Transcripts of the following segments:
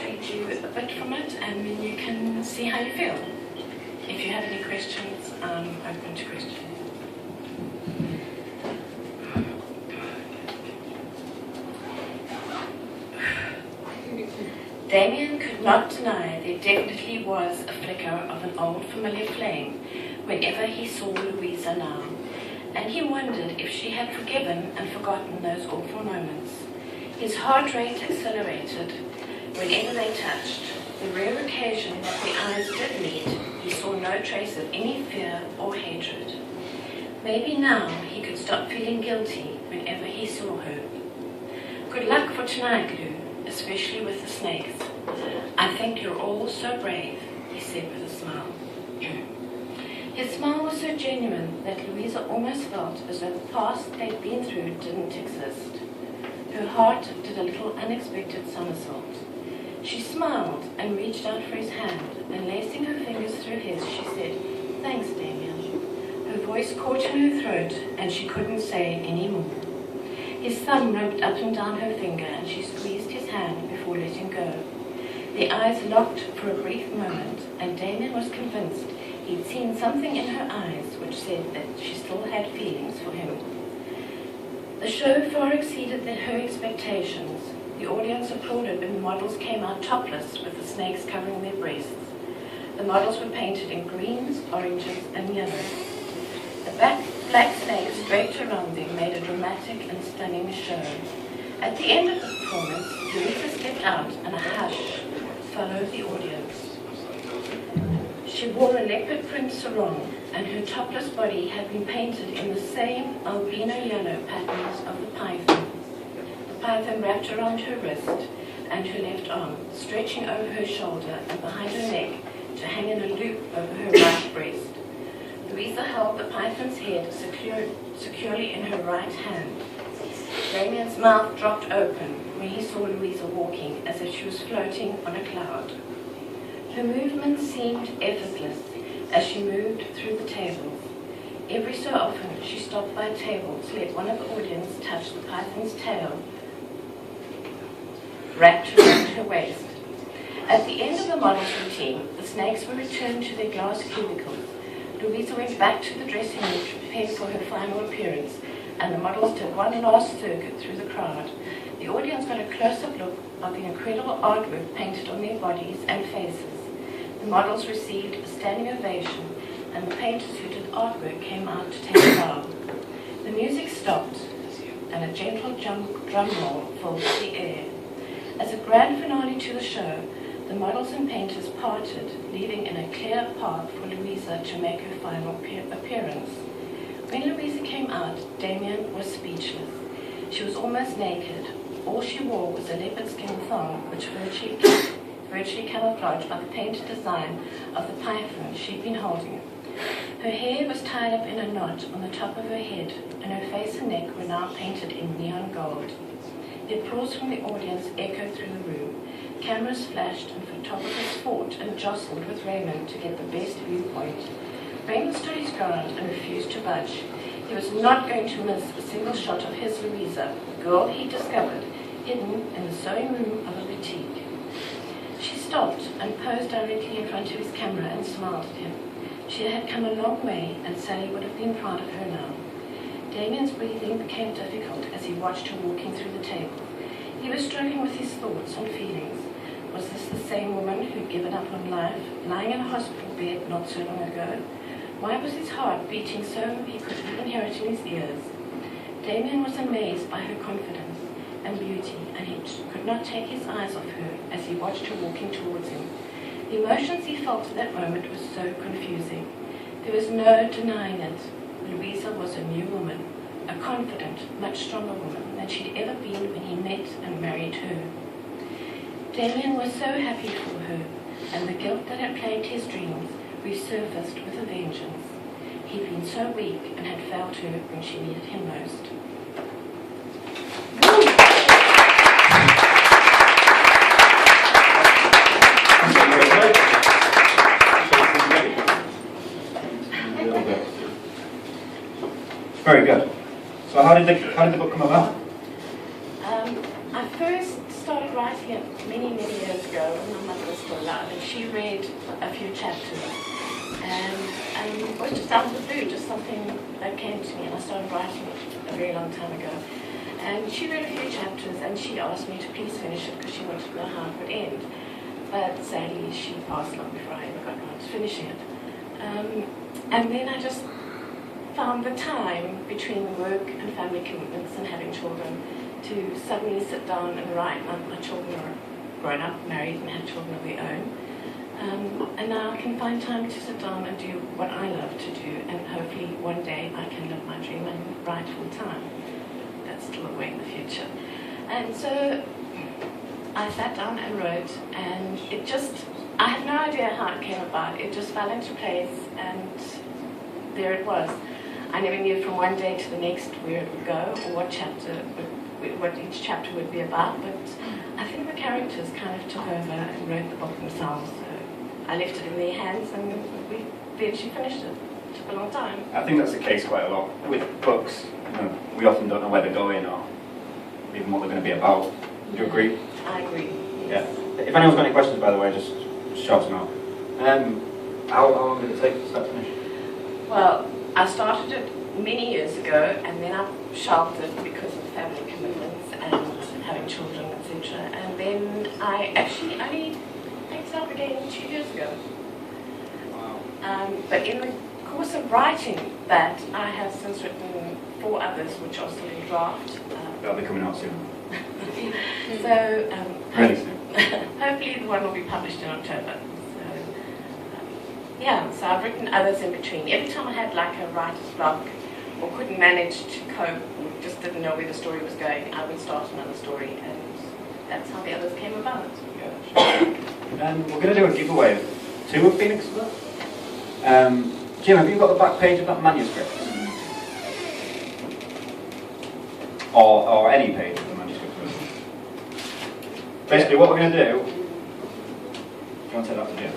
illustrate you a bit from it, and then you can see how you feel. If you have any questions, I'm open to questions. Damien could not deny there definitely was a flicker of an old familiar flame whenever he saw Louisa now, and he wondered if she had forgiven and forgotten those awful moments. His heart rate accelerated whenever they touched. The rare occasion that the eyes did meet, he saw no trace of any fear or hatred. Maybe now he could stop feeling guilty whenever he saw her. Good luck for tonight, Lou, especially with the snakes. I think you're all so brave, he said with a smile. His smile was so genuine that Louisa almost felt as though the past they'd been through didn't exist. Her heart did a little unexpected somersault. She smiled and reached out for his hand, and lacing her fingers through his, she said, "Thanks, Damien." Her voice caught in her throat, and she couldn't say any more. His thumb rubbed up and down her finger, and she squeezed his hand before letting go. The eyes locked for a brief moment, and Damien was convinced he'd seen something in her eyes which said that she still had feelings for him. The show far exceeded her expectations. The audience applauded when the models came out topless with the snakes covering their breasts. The models were painted in greens, oranges, and yellows. The black snakes draped around them made a dramatic and stunning show. At the end of the performance, Louisa stepped out and a hush followed the audience. She wore a leopard print sarong, and her topless body had been painted in the same albino yellow patterns of the python. The python wrapped around her wrist and her left arm, stretching over her shoulder and behind her neck to hang in a loop over her right breast. Louisa held the python's head securely in her right hand. Damien's mouth dropped open when he saw Louisa walking as if she was floating on a cloud. Her movements seemed effortless as she moved through the tables. Every so often she stopped by a table to let one of the audience touch the python's tail wrapped around her waist. At the end of the model's routine, the snakes were returned to their glass cubicles. Louisa went back to the dressing room to prepare for her final appearance, and the models did one last circuit through the crowd. The audience got a close-up look of the incredible artwork painted on their bodies and faces. The models received a standing ovation, and the paint-suited artwork came out to take a bow. The music stopped, and a gentle drum roll filled the air. As a grand finale to the show, the models and painters parted, leaving in a clear path for Louisa to make her final appearance. When Louisa came out, Damien was speechless. She was almost naked. All she wore was a leopard skin thong, which virtually camouflaged by the painted design of the python she'd been holding. Her hair was tied up in a knot on the top of her head, and her face and neck were now painted in neon gold. The applause from the audience echoed through the room. Cameras flashed and photographers fought and jostled with Raymond to get the best viewpoint. Raymond stood his ground and refused to budge. He was not going to miss a single shot of his Louisa, the girl he discovered, hidden in the sewing room of a boutique. She stopped and posed directly in front of his camera and smiled at him. She had come a long way, and Sally would have been proud of her now. Damien's breathing became difficult as he watched her walking through the table. He was struggling with his thoughts and feelings. Was this the same woman who'd given up on life, lying in a hospital bed not so long ago? Why was his heart beating so he could even hear it in his ears? Damien was amazed by her confidence and beauty, and he could not take his eyes off her as he watched her walking towards him. The emotions he felt at that moment were so confusing. There was no denying it. Louisa was a new woman, a confident, much stronger woman than she'd ever been when he met and married her. Damien was so happy for her, and the guilt that had plagued his dreams resurfaced with a vengeance. He'd been so weak and had failed her when she needed him most. Very good. So how did the book come about? I first started writing writing it many, many years ago when my mother was still alive, and she read a few chapters. And it was just out of the blue, just something that came to me, and I started writing it a very long time ago. And she read a few chapters, and she asked me to please finish it because she wanted to know how it would end. But sadly, she passed long before I ever got around to finishing it. And then I just found the time between work and family commitments and having children to suddenly sit down and write. My children are grown up, married, and have children of their own. And now I can find time to sit down and do what I love to do, and hopefully one day I can live my dream and write full time. That's still a way in the future. And so I sat down and wrote, and it just, I have no idea how it came about. It just fell into place, and there it was. I never knew from one day to the next where it would go or what each chapter would be about, but I think the characters kind of took over and wrote the book themselves. So I left it in their hands, and we eventually finished it. It took a long time. I think that's the case quite a lot with books. You know, we often don't know where they're going or even what they're going to be about. Do you agree? I agree. Yeah. If anyone's got any questions, by the way, just shout them out. How long did it take to start to finish? Well, I started it many years ago, and then I shelved it because of family commitments and having children, etc. And then I actually only picked it up again 2 years ago. Wow. But in the course of writing that, I have since written 4 others which are still in draft. They'll be coming out soon. So Really soon. hopefully the one will be published in October. Yeah, so I've written others in between. Every time I had like a writer's block or couldn't manage to cope or just didn't know where the story was going, I would start another story, and that's how the others came about. Yeah. We're going to do a giveaway of 2 of Phoenix's books. Jim, have you got the back page of that manuscript? Or any page of the manuscript? Basically, what we're going to do... Do you want to take that to Jim?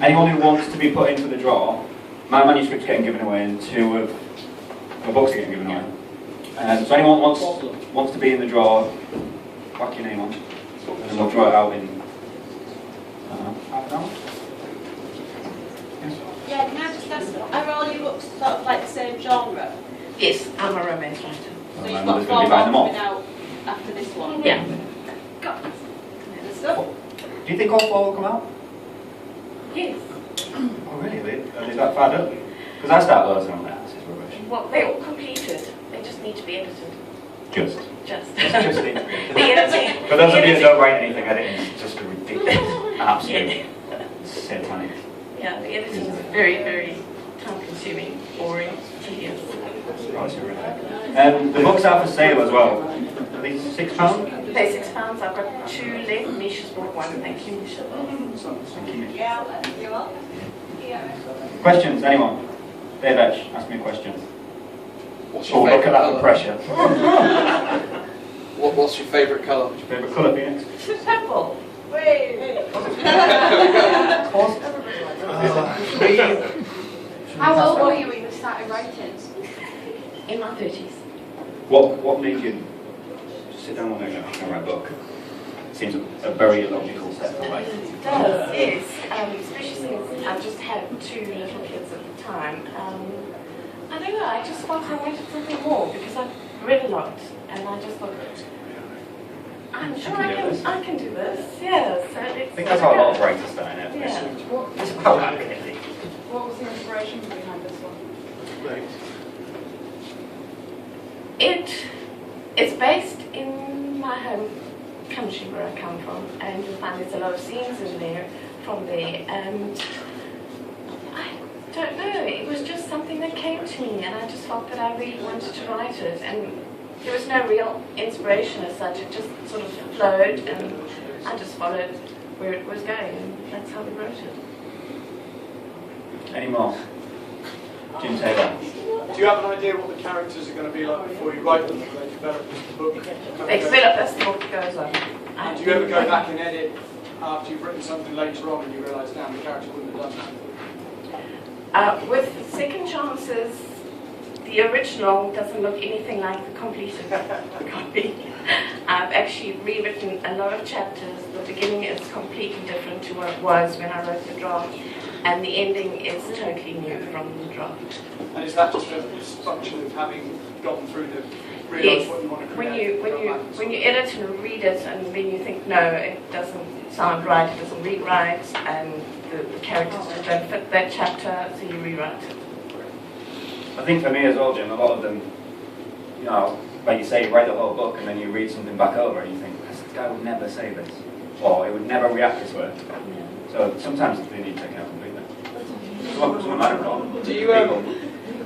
Anyone who wants to be put into the draw, my manuscript's getting given away, and 2 of the books are getting given away. So anyone wants to be in the draw, whack your name on, and then we'll draw it out in half an hour. Yes. Yeah, can I just ask, are all your books sort of like the same genre? Yes, I'm a romance writer. So My you've mother's got going to be 4 buying them more all. coming out after this one? Yeah. Good stuff. Do you think all 4 will come out? Yes. Oh really? Are they that far done? Because I start loads on that, this is rubbish. Well, they're all completed. They just need to be edited. Just. Just. Just need to be. The editing. For those of you that editing- don't write anything, editing is just a ridiculous, absolute satanic. Yeah, the editing is very, very time-consuming, boring, tedious. Honestly, horrific. The books are for sale as well. Are these £6? They're £6. I've got 2 left. Misha's bought 1. Thank you, Misha. Thank you. Yeah, you're welcome. Yeah. Questions, anyone? Dave Etch, ask me a question. What's Oh, your look at favourite that colour? pressure. What's your favourite colour? What's your favourite colour, Phoenix? Purple. How old were you when you started writing? In my 30s. What made you sit down one day and write a book? Seems a very logical step for life. It does, yes. Especially since I just had 2 little kids at the time. I don't know, I just felt I wanted something more because I read a lot, and I just thought, I'm sure I can do this. Yeah, so I let's think that's how a lot of writers start in it. Yeah. It's about that, really. What was the inspiration behind this one? It's based in my home country where I come from, and you'll find there's a lot of scenes in there from there, and I don't know, it was just something that came to me, and I just felt that I really wanted to write it, and there was no real inspiration as such. It just sort of flowed, and I just followed where it was going, and that's how we wrote it. Any more? Jim Taylor. Do you have an idea what the characters are going to be like before you write them? Do they develop the book? They develop as the book goes on. And do you ever go back and edit after you've written something later on and you realise, damn, the character wouldn't have done that? With second chances, the original doesn't look anything like the completed copy. I've actually rewritten a lot of chapters. The beginning is completely different to what it was when I wrote the draft, and the ending is totally new from the draft. And is that just a function of having gone through the realise Yes. what you want to create? When you edit and read it, and then you think, no, it doesn't sound right, it doesn't read right, and the characters just don't fit that chapter, so you rewrite it. I think for me as well, Jim, a lot of them, you know, like you say, you write the whole book and then you read something back over and you think, this guy would never say this, or he would never react this way. Yeah. So sometimes they need taking out completely. Some I don't know. Do you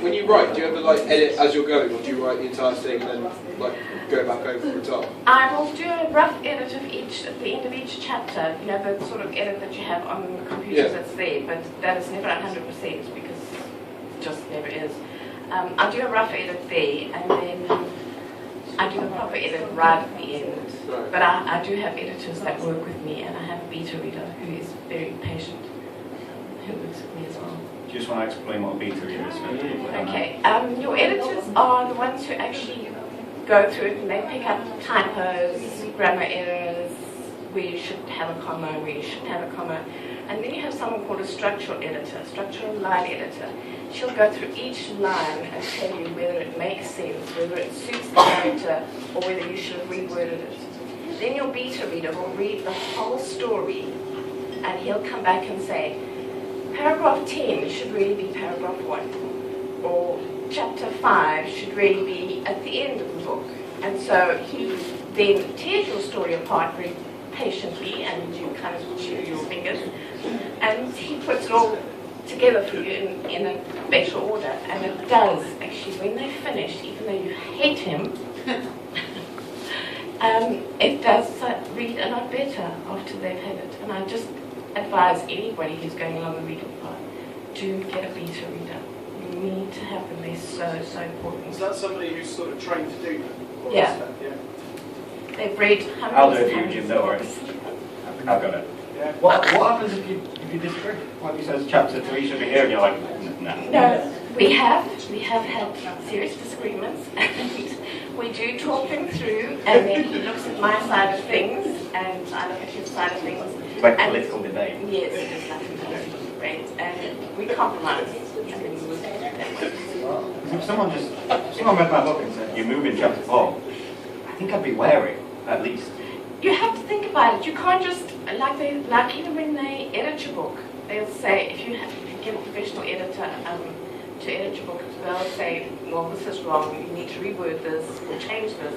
when you write, do you ever like edit as you're going, or do you write the entire thing and then like go back over the top? I will do a rough edit of each, at the end of each chapter, you know, the sort of edit that you have on the computers that's there, but that is never 100% because it just never is. I'll do a rough edit there, and then I do a proper edit right at the end. Right. But I do have editors that work with me, and I have a beta reader who is very patient, who works with me as well. Do you just want to explain what a beta reader is? Okay, your editors are the ones who actually go through it and they pick up typos, grammar errors, where you should have a comma, where you shouldn't have a comma. And then you have someone called a structural editor, structural line editor. She'll go through each line and tell you whether it makes sense, whether it suits the character, or whether you should have reworded it. Then your beta reader will read the whole story, and he'll come back and say, paragraph 10 should really be paragraph 1, or chapter 5 should really be at the end of the book. And so he then tears your story apart very patiently, and you kind of chew your fingers, and he puts it all together for you in a better order. And it does, actually, when they're finished, even though you hate him, it does read a lot better after they've had it. And I just advise anybody who's going along the reading part, do get a beta reader. You need to have them. They're so important. Is that somebody who's sort of trained to do that? Or Yeah. is that- yeah. They've read I'll hundreds do it and for you, hundreds Jim, of don't worry. books. I've got it. Yeah. What happens if you disagree? What if he says chapter 3 should be here and you're like, nah. No, we have had serious disagreements, and we do talk them through, and then he looks at my side of things, and I look at his side of things. Like and political debate. Yes, it's like a political debate, and we compromise. And then we work that way. If someone read my book and said, you move in chapter 4, I think I'd be wary, at least. You have to think about it. You can't just, like even when they edit your book, they'll say, if you get a professional editor to edit your book, they'll say, well, this is wrong, you need to reword this, or change this.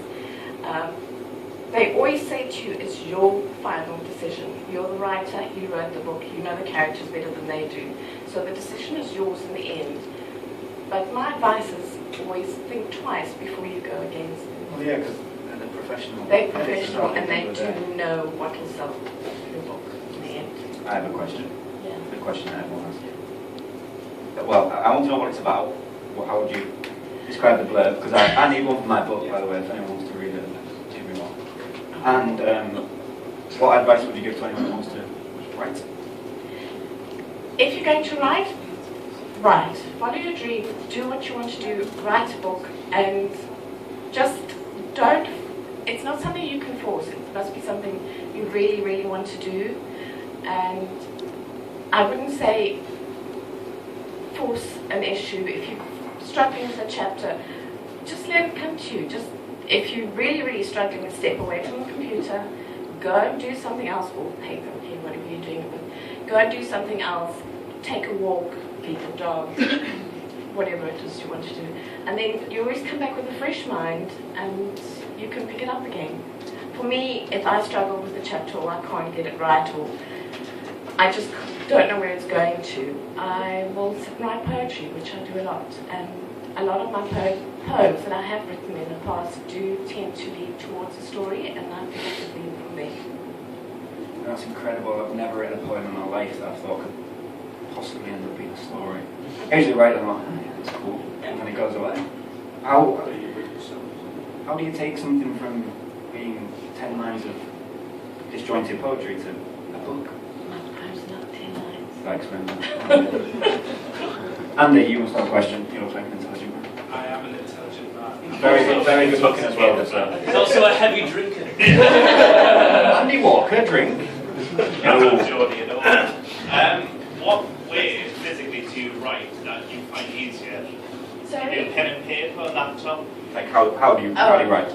They always say to you, it's your final decision. You're the writer, you wrote the book, you know the characters better than they do. So the decision is yours in the end. But my advice is always think twice before you go against them. Well, yeah, because they're professional. They're professional and they do know what will sell your book in the end. I have a question. Yeah. The question that everyone asks. Well, I want to know what it's about. How would you describe the blurb? Because I need one for my book, by the way, if anyone wants to read it, give me one. And what advice would you give to anyone who wants to write? If you're going to write, write. Follow your dream, do what you want to do, write a book, and just don't, it's not something you can force, it must be something you really, really want to do. And I wouldn't say force an issue. If you're struggling with a chapter, just let it come to you. Just, if you're really, really struggling, step away from the computer, go and do something else, or paper, pen, whatever you're doing it with. Go and do something else, take a walk, feed the dog, whatever it is you want to do. And then you always come back with a fresh mind and you can pick it up again. For me, if I struggle with a chapter or I can't get it right, or I just don't know where it's going to, I will sit and write poetry, which I do a lot. And a lot of my poems that I have written in the past do tend to lead towards a story, and I pick up the theme from there. That's incredible. I've never read a poem in my life that I thought could possibly end up being a story. I usually write them like, oh, yeah, that's cool, and then it goes away. How do you take something from being 10 lines of disjointed poetry to a book? My poems are not 10 lines. Like, explain that. Andy, you must have a question. You look like an intelligent man. I very good looking as well. So. He's also a heavy drinker. Andy Walker, drink. What way physically do you write that you find easier? Sorry? Do you do pen and paper, laptop? Like how do you write?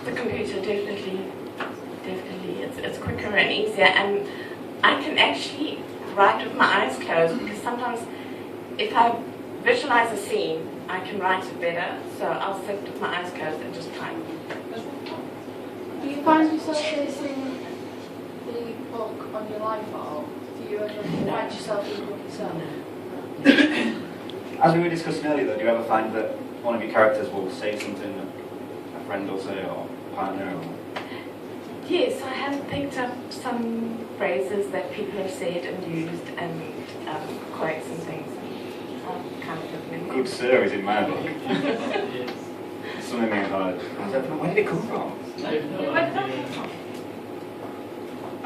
The computer definitely, it's quicker and easier, and I can actually write with my eyes closed because sometimes if I visualize a scene, I can write it better. So I'll sit with my eyes closed and just type. Do you find yourself facing the book on your life at all? Do you ever find yourself in the book yourself? As we were discussing earlier, though, do you ever find that one of your characters will say something that a friend will say or a partner? Or... Yes, I have picked up some phrases that people have said and used, and quotes and things. Kind of looking Good sir is in my book. Something like that. Where did it come from? I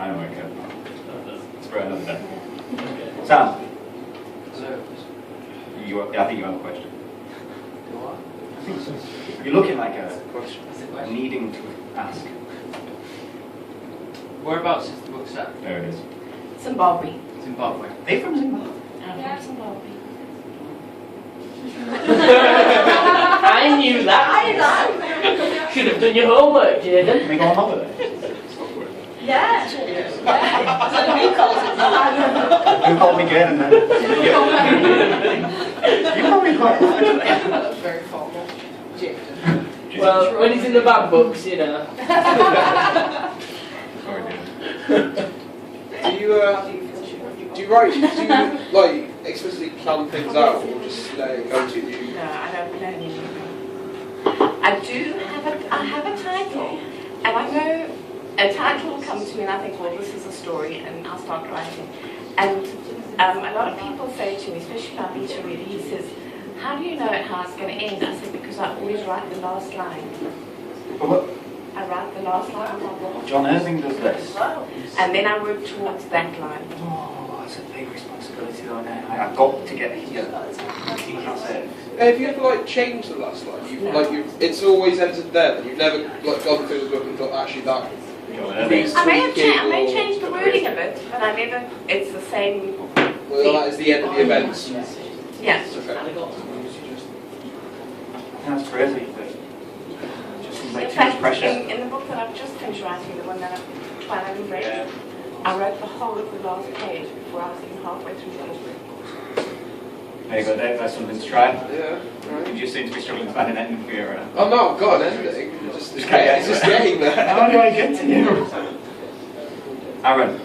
don't know where it came from. It's for another day. Sam? I think you have a question. Do what? You're looking like a needing to ask. Whereabouts is the book set? There it is. Zimbabwe. Zimbabwe. Are they from Zimbabwe? I'm from Zimbabwe. I knew that. Should have done your homework, Jaden. Can we go on holiday? Yeah. You called me Jaden then. You called me quite well. That's very formal. Well, when he's in the bad books, you know. Sorry, Jaden. Do you write? Do you like explicitly plan things out, or just let it go to you? No, I don't plan anything. I have a title, and I know a title will come to me and I think, well, this is a story, and I'll start writing. And a lot of people say to me, especially my beta reader, he says, how do you know how it's going to end? I said, because I always write the last line. I write the last line of my book. John Irving does this. And then I work towards that line. Oh, that's a big responsibility though now. I've got to get here. That's it. Have you ever like changed the last line? It's always ended there. You've never like gone through the book and thought actually that. I may change the wording of it, but I never. It's the same. Well, that is the end of the events. Yeah. That's crazy. In fact, in the book that I've just finished writing, the one that I've Twilight and Break, I wrote the whole of the last page before I was even halfway through the book. There you go, Dave. That's something to try. Yeah. Right. You just seem to be struggling to find an ending for your. Oh no, God, ending. It's just getting there. How do I get to you? Aaron.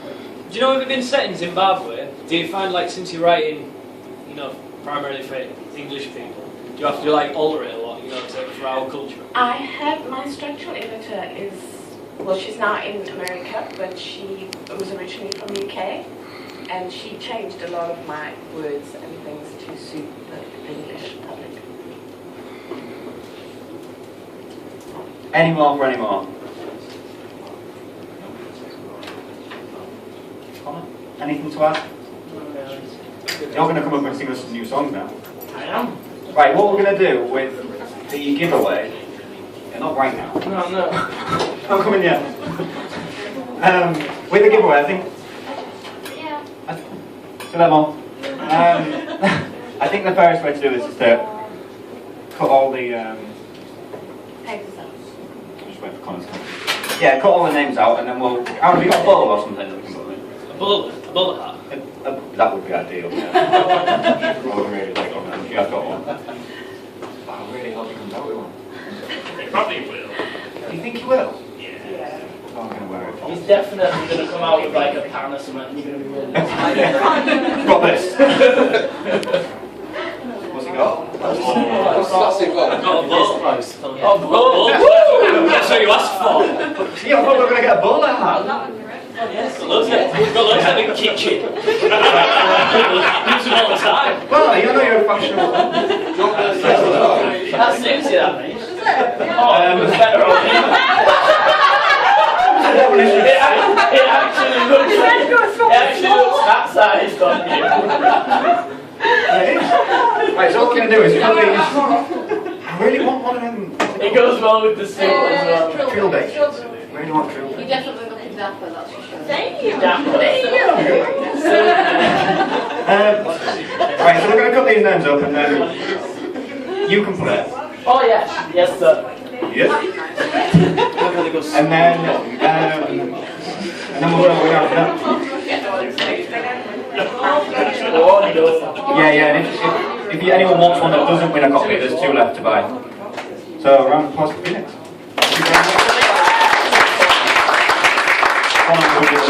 Do you know if it's been set in Zimbabwe, do you find like since you're writing, you know, primarily for English people, do you have to like alter it a lot, you know, for our culture? I have, my structural editor is, well, she's now in America, but she was originally from UK, and she changed a lot of my words and things to suit the English public. Any more for any more? Anything to add? You're going to come up and sing us some new songs now. I am. Right, what we're going to do with the giveaway, not right now. No. Not coming yet. With the giveaway, I think. Yeah. Say that more. I think the fairest way to do this is to cut all the. Papers up. Just wait for Connor's come. Yeah, cut all the names out, and then we'll. Aaron, have you got a bowl or something that we can put in? A bullet hat. That would be ideal. Yeah. I would really like one. If you have got one. I really hope he comes out with one. He probably will. Do you think he will? Yeah. Oh, I'm going to wear it. He's definitely going to come out with like a pan or something, and you're going to be really Got this. What's he got? Classic one. Got a bowl. Oh, that's what you asked for. Yeah, I thought we were going to get a bowler hat. Yes, loads of it. We've got loads of it in the kitchen. Use them all the time. Well, you know you're a fashionable. That suits you, that mate. Oh, it's better on me. It actually looks that size on you. Right, so what we're going to do is put these. I really want one of them go with the suit as well. Drill bait. Where do you want drill You're bait? definitely looking dapper, that's for sure. Thank you. Right, so we're going to cut these names up and then you can play. Oh yes, yes sir. Yes. And then we're going to win after that. Oh no. Yeah, and if anyone wants one that doesn't win a copy, there's 2 left to buy. So, round of applause for Phoenix. Thank you very much.